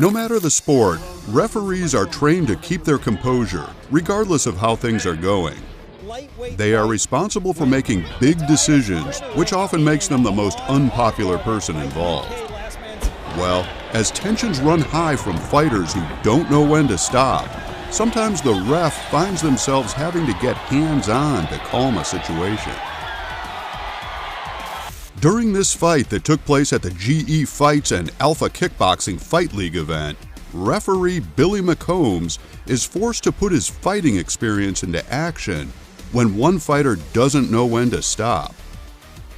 No matter the sport, referees are trained to keep their composure, regardless of how things are going. They are responsible for making big decisions, which often makes them the most unpopular person involved. Well, as tensions run high from fighters who don't know when to stop, sometimes the ref finds themselves having to get hands-on to calm a situation. During this fight that took place at the GE Fights and Alpha Kickboxing Fight League event, referee Billy McCombs is forced to put his fighting experience into action when one fighter doesn't know when to stop.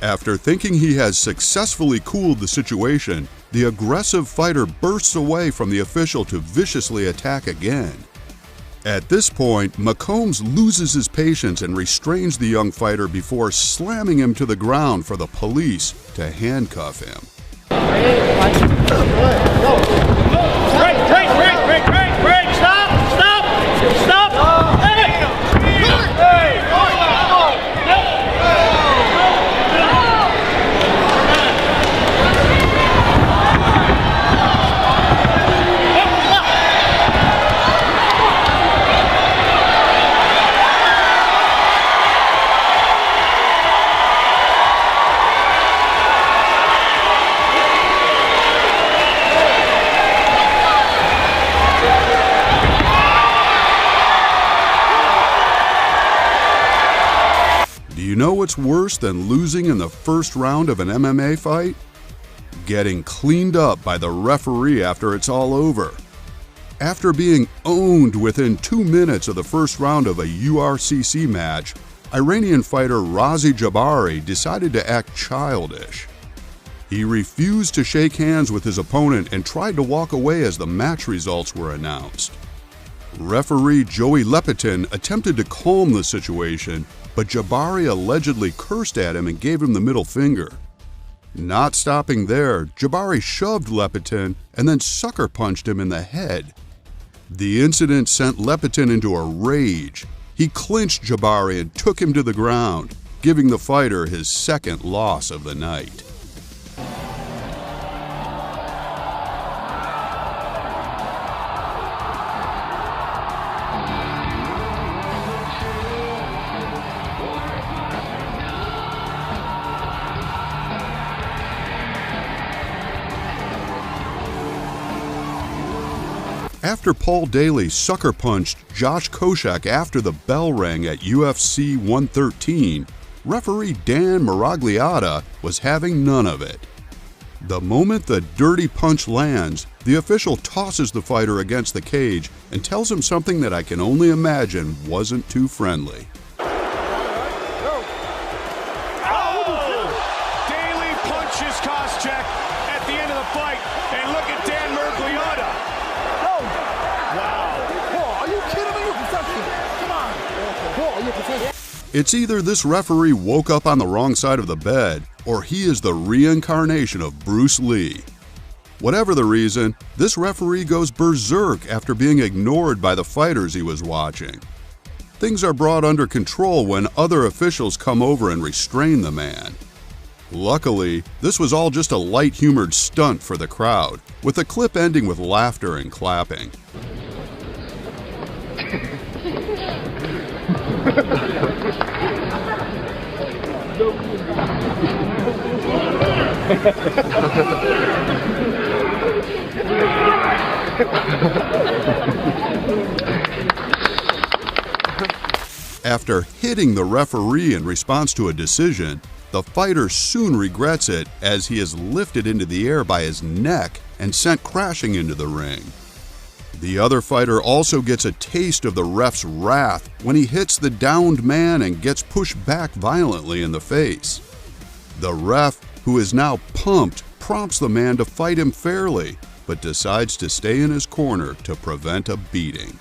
After thinking he has successfully cooled the situation, the aggressive fighter bursts away from the official to viciously attack again. At this point, McCombs loses his patience and restrains the young fighter before slamming him to the ground for the police to handcuff him. Break, stop! Hey! You know what's worse than losing in the first round of an MMA fight? Getting cleaned up by the referee after it's all over. After being owned within 2 minutes of the first round of a URCC match, Iranian fighter Razi Jabari decided to act childish. He refused to shake hands with his opponent and tried to walk away as the match results were announced. Referee Joey Lepitin attempted to calm the situation, but Jabari allegedly cursed at him and gave him the middle finger. Not stopping there, Jabari shoved Lepitin and then sucker punched him in the head. The incident sent Lepitin into a rage. He clinched Jabari and took him to the ground, giving the fighter his second loss of the night. After Paul Daly sucker punched Josh Koscheck after the bell rang at UFC 113, referee Dan Miragliotta was having none of it. The moment the dirty punch lands, the official tosses the fighter against the cage and tells him something that I can only imagine wasn't too friendly. Daly punches Koscheck at the end of the fight, and look at Dan Miragliotta. It's either this referee woke up on the wrong side of the bed, or he is the reincarnation of Bruce Lee. Whatever the reason, this referee goes berserk after being ignored by the fighters he was watching. Things are brought under control when other officials come over and restrain the man. Luckily, this was all just a light-humored stunt for the crowd, with the clip ending with laughter and clapping. After hitting the referee in response to a decision, the fighter soon regrets it as he is lifted into the air by his neck and sent crashing into the ring. The other fighter also gets a taste of the ref's wrath when he hits the downed man and gets pushed back violently in the face. The ref, who is now pumped, prompts the man to fight him fairly, but decides to stay in his corner to prevent a beating.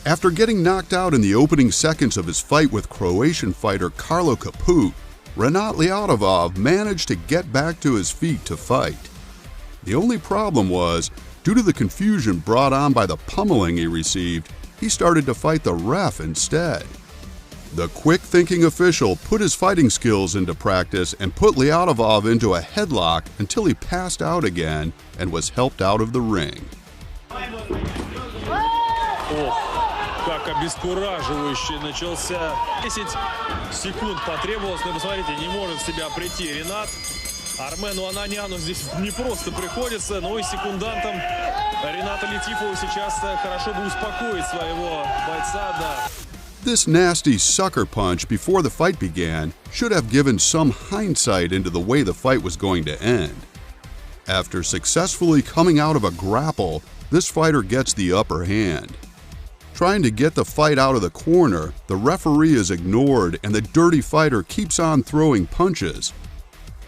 After getting knocked out in the opening seconds of his fight with Croatian fighter Carlo Caput, Rinat Lyatovov managed to get back to his feet to fight. The only problem was, due to the confusion brought on by the pummeling he received, he started to fight the ref instead. The quick-thinking official put his fighting skills into practice and put Lyatovov into a headlock until he passed out again and was helped out of the ring. Как обескураживающе начался. 10 секунд потребовалось, но посмотрите, не может себя прийти Ринат. Армену Ананяну здесь не просто приходится, но и секундантам Рината Летифова сейчас хорошо бы успокоить своего бойца. Да. This nasty sucker punch before the fight began should have given some hindsight into the way the fight was going to end. After successfully coming out of a grapple, this fighter gets the upper hand. Trying to get the fight out of the corner, the referee is ignored and the dirty fighter keeps on throwing punches.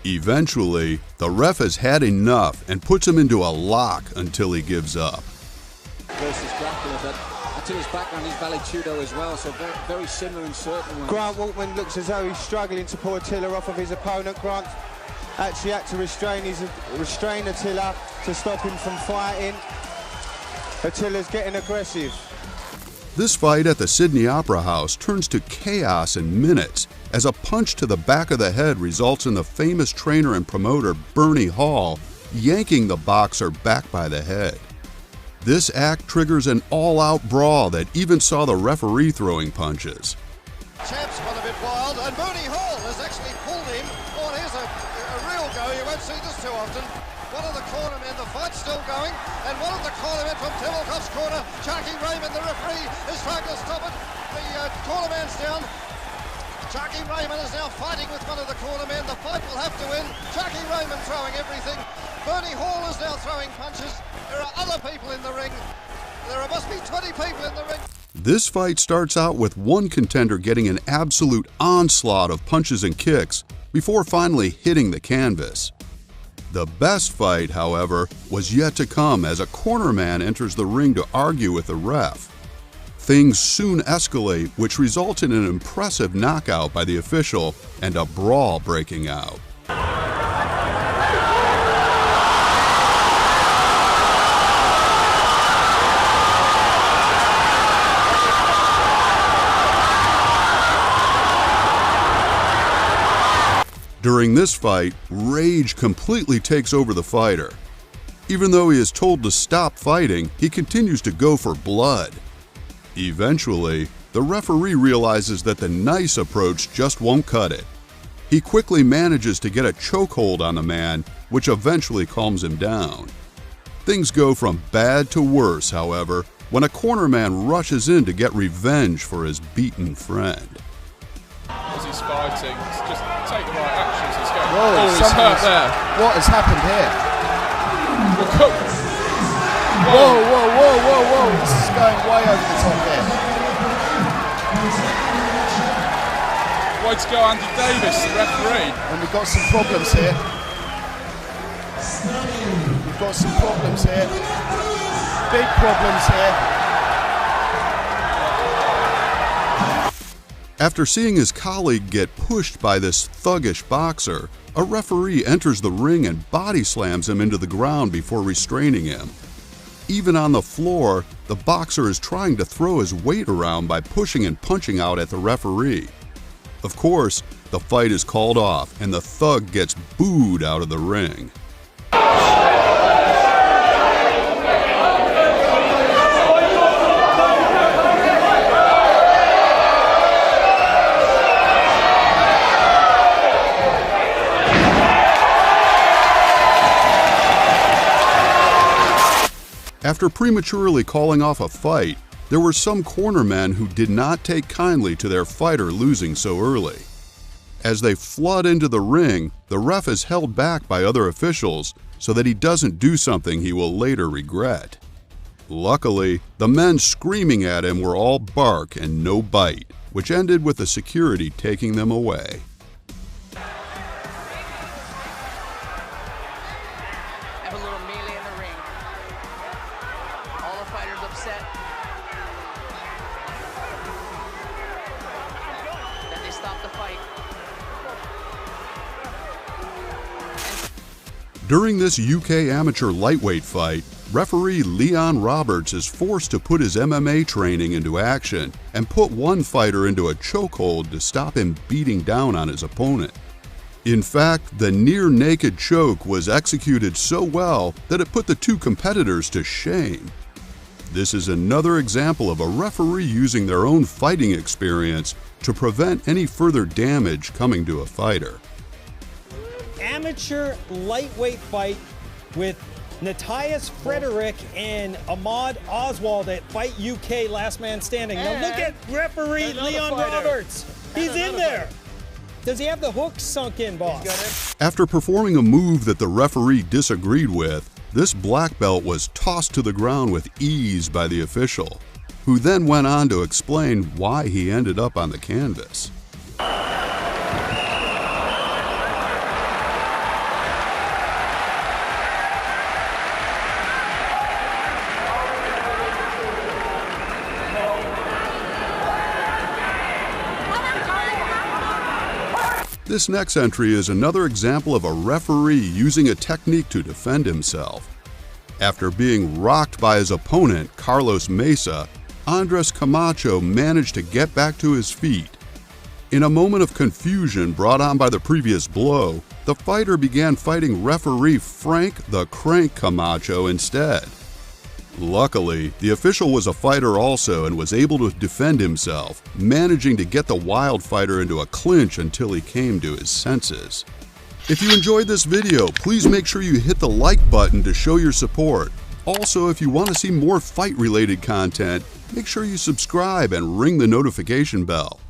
Eventually, the ref has had enough and puts him into a lock until he gives up. Versus grappler, but Attila's background is Vale-Tudo as well, so very similar in certain ways. Grant Waltman looks as though he's struggling to pull Attila off of his opponent. Grant actually had to restrain Attila to stop him from fighting. Attila's getting aggressive. This fight at the Sydney Opera House turns to chaos in minutes as a punch to the back of the head results in the famous trainer and promoter Bernie Hall yanking the boxer back by the head. This act triggers an all-out brawl that even saw the referee throwing punches. Champ's got a bit wild, and Bernie Hall has actually pulled him. Oh, here's a real go. You won't see this too often. One of the cornermen, the fight's still going, and one of the cornermen from Timelkoff's corner, Chucky Raymond, the referee, is trying to stop it. The cornerman's down. Chucky Raymond is now fighting with one of the cornermen. The fight will have to end. Chucky Raymond throwing everything. Bernie Hall is now throwing punches. There are other people in the ring. There must be 20 people in the ring. This fight starts out with one contender getting an absolute onslaught of punches and kicks before finally hitting the canvas. The best fight, however, was yet to come as a cornerman enters the ring to argue with the ref. Things soon escalate, which results in an impressive knockout by the official and a brawl breaking out. During this fight, rage completely takes over the fighter. Even though he is told to stop fighting, he continues to go for blood. Eventually, the referee realizes that the nice approach just won't cut it. He quickly manages to get a chokehold on the man, which eventually calms him down. Things go from bad to worse, however, when a cornerman rushes in to get revenge for his beaten friend. As he's fighting, just take the right actions. He's going. Whoa, He's hurt there. What has happened here? Whoa. Whoa. This is going way over the top here. Way to go, Andy Davis, the referee. And we've got some problems here. Big problems here. After seeing his colleague get pushed by this thuggish boxer, a referee enters the ring and body slams him into the ground before restraining him. Even on the floor, the boxer is trying to throw his weight around by pushing and punching out at the referee. Of course, the fight is called off and the thug gets booed out of the ring. After prematurely calling off a fight, there were some cornermen who did not take kindly to their fighter losing so early. As they flood into the ring, the ref is held back by other officials so that he doesn't do something he will later regret. Luckily, the men screaming at him were all bark and no bite, which ended with the security taking them away. Have a little melee in the ring. All the fighters upset. Then they stop the fight. During this UK amateur lightweight fight, referee Leon Roberts is forced to put his MMA training into action and put one fighter into a chokehold to stop him beating down on his opponent. In fact, the near-naked choke was executed so well that it put the two competitors to shame. This is another example of a referee using their own fighting experience to prevent any further damage coming to a fighter. Amateur lightweight fight with Matthias Frederick and Ahmad Oswald at Fight UK Last Man Standing. Now look at referee Leon Roberts. He's in there. Does he have the hook sunk in, boss? After performing a move that the referee disagreed with, this black belt was tossed to the ground with ease by the official, who then went on to explain why he ended up on the canvas. This next entry is another example of a referee using a technique to defend himself. After being rocked by his opponent, Carlos Mesa, Andres Camacho managed to get back to his feet. In a moment of confusion brought on by the previous blow, the fighter began fighting referee Frank the Crank Camacho instead. Luckily, the official was a fighter also and was able to defend himself, managing to get the wild fighter into a clinch until he came to his senses. If you enjoyed this video, please make sure you hit the like button to show your support. Also, if you want to see more fight-related content, make sure you subscribe and ring the notification bell.